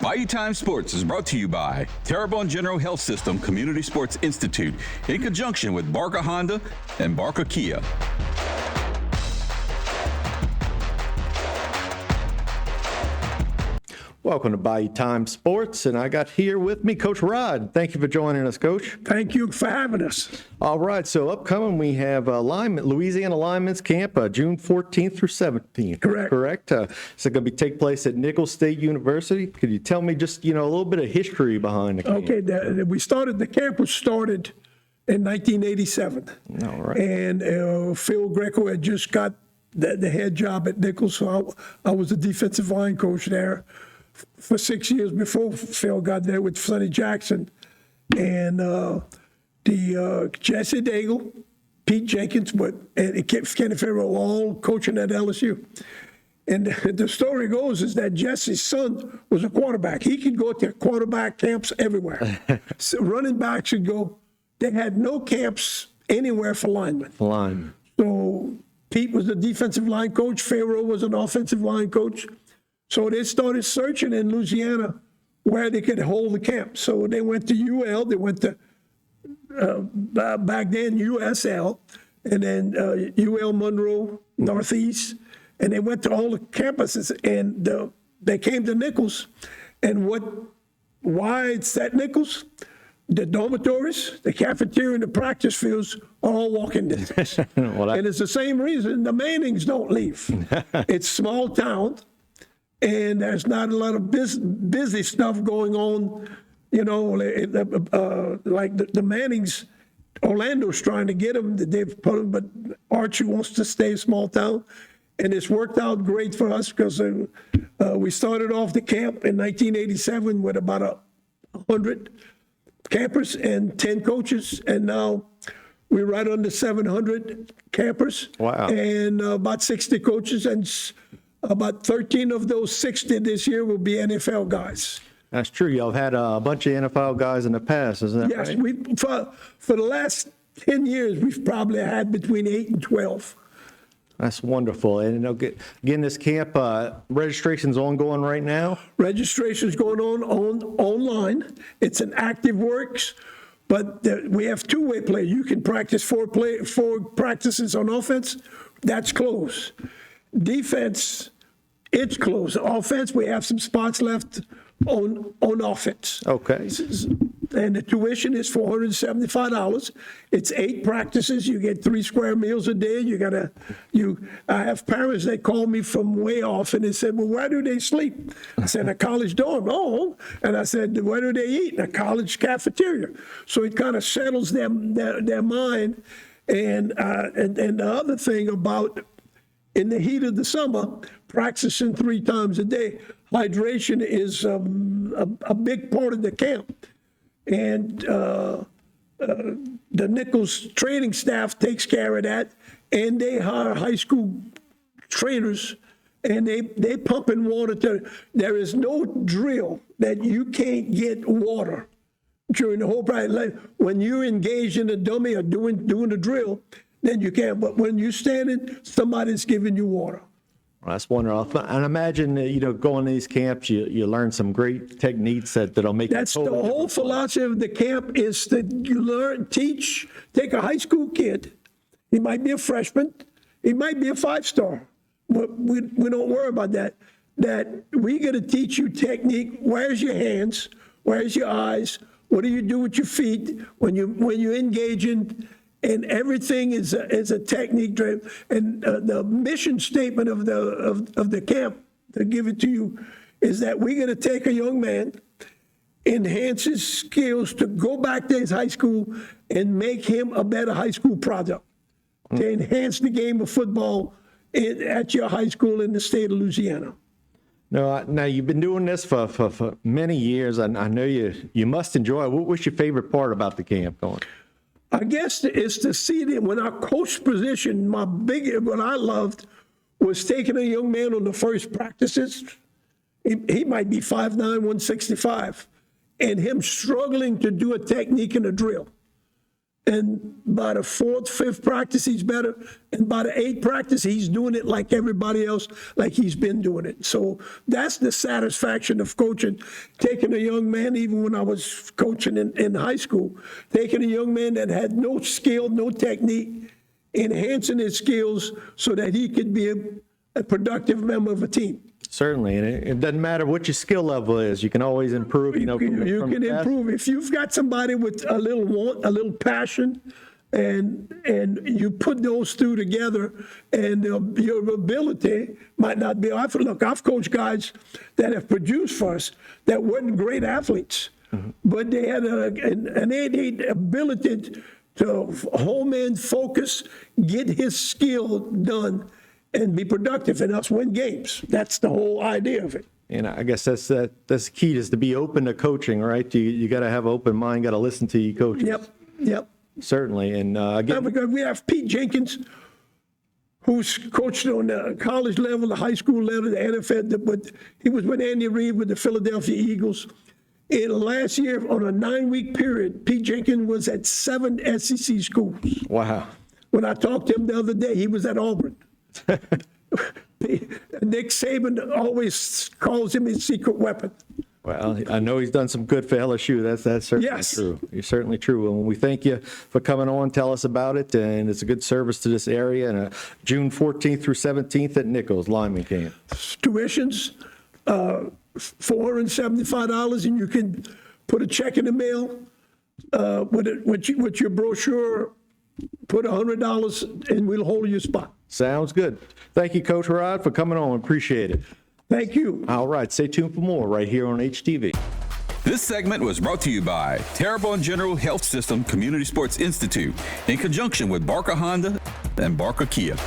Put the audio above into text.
Bayou Time Sports is brought to you by Terrebonne General Health System Community Sports Institute in conjunction with Barker Honda and Barker Kia. Welcome to Bayou Time Sports, and I got here with me Coach Rod. Thank you for joining us, Coach. Thank you for having us. All right, so upcoming we have Louisiana Linemen's Camp, June 14th through 17th. Correct. It's going to take place at Nicholls State University. Could you tell me just a little bit of history behind the camp? Okay, the camp was started in 1987. All right. And Phil Greco had just got the head job at Nicholls, so I was the defensive line coach there for 6 years before Phil got there with Sonny Jackson. And Jesse Daigle, Pete Jenkins, and Kenny Farrell were all coaching at LSU. And the story goes is that Jesse's son was a quarterback. He could go to quarterback camps everywhere. So running backs would go. They had no camps anywhere for linemen. So Pete was the defensive line coach. Farrell was an offensive line coach. So they started searching in Louisiana where they could hold the camp. So they went to UL, they went to, back then, USL, and then UL Monroe, Northeast, and they went to all the campuses, and they came to Nicholls. And why it's at Nicholls? The dormitories, the cafeteria, and the practice fields are all walking distance. And it's the same reason the Mannings don't leave. It's small town. And there's not a lot of busy stuff going on, like the Mannings. Orlando's trying to get them. They've put them, but Archie wants to stay a small town, and it's worked out great for us because we started off the camp in 1987 with about 100 campers and 10 coaches, and now we're right under 700 campers. Wow! And about 60 coaches, and about 13 of those 60 this year will be NFL guys. That's true. Y'all have had a bunch of NFL guys in the past, isn't that right? Yes, for the last 10 years, we've probably had between 8 and 12. That's wonderful. And again, this camp registration's ongoing right now? Registration's going on online. It's an active works, but we have two-way play. You can practice four practices on offense. That's closed. Defense, it's closed. Offense, we have some spots left on offense. Okay. And the tuition is $475. It's 8 practices. You get 3 square meals a day. I have parents that call me from way off, and they said, well, where do they sleep? I said, in a college dorm. Oh, and I said, where do they eat? In a college cafeteria. So it kind of settles their mind. And the other thing about in the heat of the summer, practicing 3 times a day, hydration is a big part of the camp. And the Nicholls training staff takes care of that, and they hire high school trainers, and they pump in water. There is no drill that you can't get water during the whole practice. When you're engaged in a dummy or doing the drill, then you can. But when you're standing, somebody's giving you water. Well, that's wonderful. And I imagine, going to these camps, you learn some great techniques that'll make That's the whole philosophy of the camp is that you learn, teach, take a high school kid. He might be a freshman. He might be a 5-star. But we don't worry about that. That we're going to teach you technique. Where's your hands? Where's your eyes? What do you do with your feet when you engage in? And everything is a technique driven. And the mission statement of the camp, to give it to you, is that we're going to take a young man, enhance his skills to go back to his high school and make him a better high school product, to enhance the game of football at your high school in the state of Louisiana. Now you've been doing this for many years, and I know you must enjoy it. What's your favorite part about the camp going? I guess it's to see that when I coached position, what I loved was taking a young man on the first practices. He might be 5'9", 165, and him struggling to do a technique in a drill. And by the fourth, fifth practice, he's better. And by the eighth practice, he's doing it like everybody else, like he's been doing it. So that's the satisfaction of coaching. Taking a young man, even when I was coaching in high school, taking a young man that had no skill, no technique, enhancing his skills so that he could be a productive member of a team. Certainly, and it doesn't matter what your skill level is. You can always improve. You know, You can improve if you've got somebody with a little want, a little passion, and you put those two together, and your ability might not be. Look, I've coached guys that have produced for us that weren't great athletes, but they had an innate ability to home in, focus, get his skill done, and be productive, and us win games. That's the whole idea of it. And I guess that's the key, is to be open to coaching, right? You got to have an open mind, got to listen to your coaches. Yep. Certainly. And again, We have Pete Jenkins, who's coached on the college level, the high school level, the NFL, but he was with Andy Reid with the Philadelphia Eagles. In last year, on a 9-week period, Pete Jenkins was at 7 SEC schools. wow. When I talked to him the other day, he was at Auburn. Nick Saban always calls him his secret weapon. Well, I know he's done some good for LSU. That's certainly true. You're certainly true. And we thank you for coming on. Tell us about it. And it's a good service to this area. And June 14th through 17th at Nichols Lineman Camp. Tuitions, $475, and you can put a check in the mail with your brochure. Put $100, and we'll hold your spot. Sounds good. Thank you, Coach Rod, for coming on. Appreciate it. Thank you. All right. Stay tuned for more right here on HTV. This segment was brought to you by Terrebonne General Health System Community Sports Institute in conjunction with Barker Honda and Barker Kia.